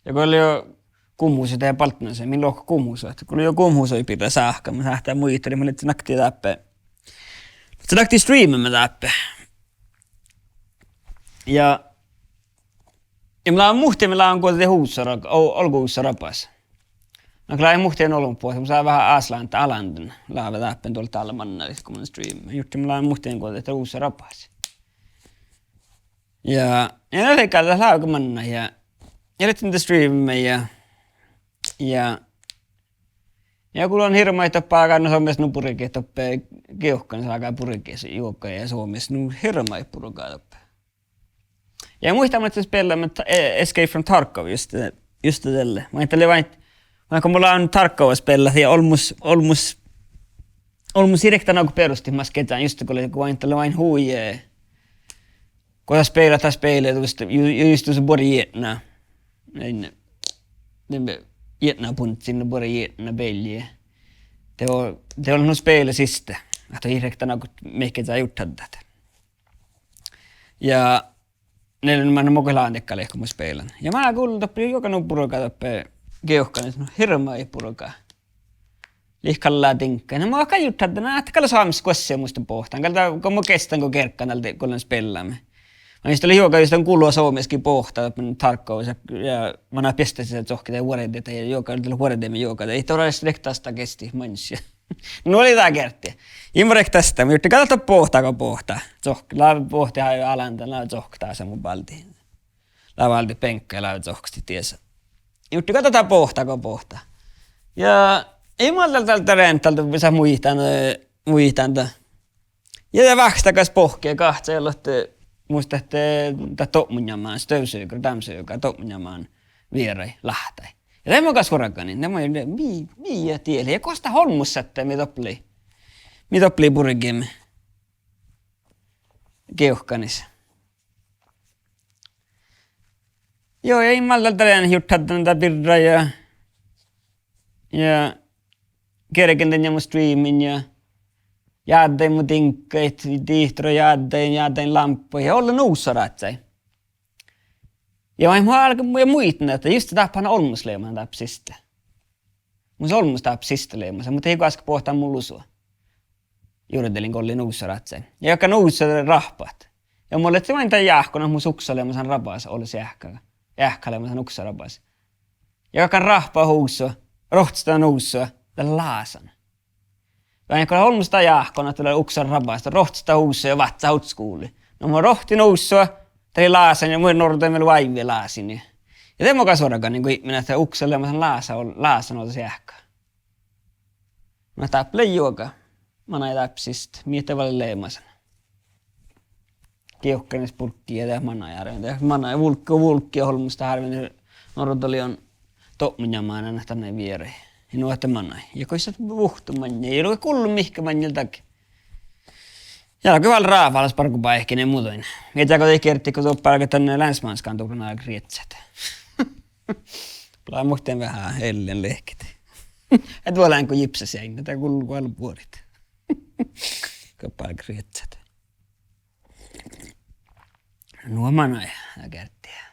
Ja kun oli jo kummuus ja palttinase, milloin kummuus on. Kun oli jo kummuus ei pidä sähkää, mä sähtää muitteli, mä litsin nakti täppä. Se nakti streamin mä täppä. Ja mä on muhti, mä on kuitenkin huussara, olkuussa rapas. No kyllä ei muhtien ollut puolesta, mä saan vähän aslanta alanten. Laava täppän tuolta alla mannalit, kun mä streamin. Jutti mä on muhtien kuitenkin huussa rapas. Ja ne oli käydä laukamanna ja litsin niitä streamin ja kun on hirma, että tappaa no Suomessa nupurikin, että tappaa keuhkan, saakaa purikin juokkaa ja Suomessa hirma ei purukaa tappaa. Ja muistan, että spelaamme Escape from Tarkov just tälle. Mä ajattelin vain, kun mulla on Tarkova spelaa ja olmus direktana kun perustimmas ketään, just kun ajattelin vain huijee. Kun jag spelar just så både getna. Det getna puntsin både getna Belgie. Det var nog spela sista. Att direktana kun meikä saa gjort tätä. Ja neljän mä mokelaan tekkalle kun mä spelan. Ja mä kuulin tappi joka nu puruka tappi keuhkan, no hirma ei puruka. Lihkalla tinkka. No mä kan gjort tätä, että kalla saamis kossia muista pohtaan. Kalla kun mä kestän kun kerkkaan tältä kun spelaamme. Mä niistä oli hiukan just kuulua Suomessakin pohtaa, että Tarkov ja mä näin pistäisin, että sohkita ja vuoredeita ja joka oli vuoredeemme joka. Ei todella rektaasta kesti mansia. No oli tää kertti. Imrek tästä, mä juttin katsotaan pohtaako pohtaa. Laiva pohtaa jo alanta, laiva sohktaa se mun valtiin. Laiva alti penkka ja laiva sohkasti tiesä. Juttin katsotaan pohtaako pohtaa. Ja ei mä tältä rentalta, missä muistan. Ja vähtäkäs pohkee kahta, jolloin muista, että topmunjamaan, stövsöykö, tämmöisöykö, topmunjamaan vierai, lähtäi. Ja tämä on kasvurakaan, niin nämä on miä tieli. Ja kosta holmussa, että mi toppli purikimme keuhkanissa. Joo, ja immalta tällainen juttat tätä pirraa ja kerkenten ja mun streamin ja jäädäin mun tinkkait, tihtro jäädäin lamppuja ja olla nuussaratsäin. Ja mä alkoi muittaa, että just tapana olmusleiman tapsista. Mun olmus tapsista leimassa, mutta ei koska pohtaa mun lusua. Juuritelin kolli nuussaratsäin. Ja joka nuussat rahpaat. Ja mulle et se vain tämän jäähkona mun suksaleemasan rapas olisi jäähkaleemasan uksarapas. Ja joka rahpaa huusua, rohtstaa nuussua, tällä laasan. Ja kun olmusta jäähkona tulee uksan rapasta, rohtstaa huusua ja vatsa utskuuli. No mä rohti nuussua, tuli laasan ja muiden nortoin meillä vaivia laasin. Ja tämä kasvarakaan, niin kuin minä että uksaleemasan laasan olisi jäähkää. Mä tappelen juokaa. Mä näin täpsistä, miettä paljon leimasen. Keuhkanis pulkki ja manna järven. Manna vulkki ja holmusta harvin. Nortoli on topminjamaan aina tänne viereen. Ja nuotte manna. Ja kun sä vuhtu manja, ei ole kullu mihkä manjaltakin. Ja kyllä vaan raavallas parkupaa ehkä ne muutoin. Mietääkö te kertti, kun tuo palkat tänne länsmanskaan tukuna aika rietsät. Plaa muhteen vähän hellen lehkit. Et voi länkö jipsas jäin, tätä kulku alpuorit. Kapal krietsät. Nuo manoja kertiä.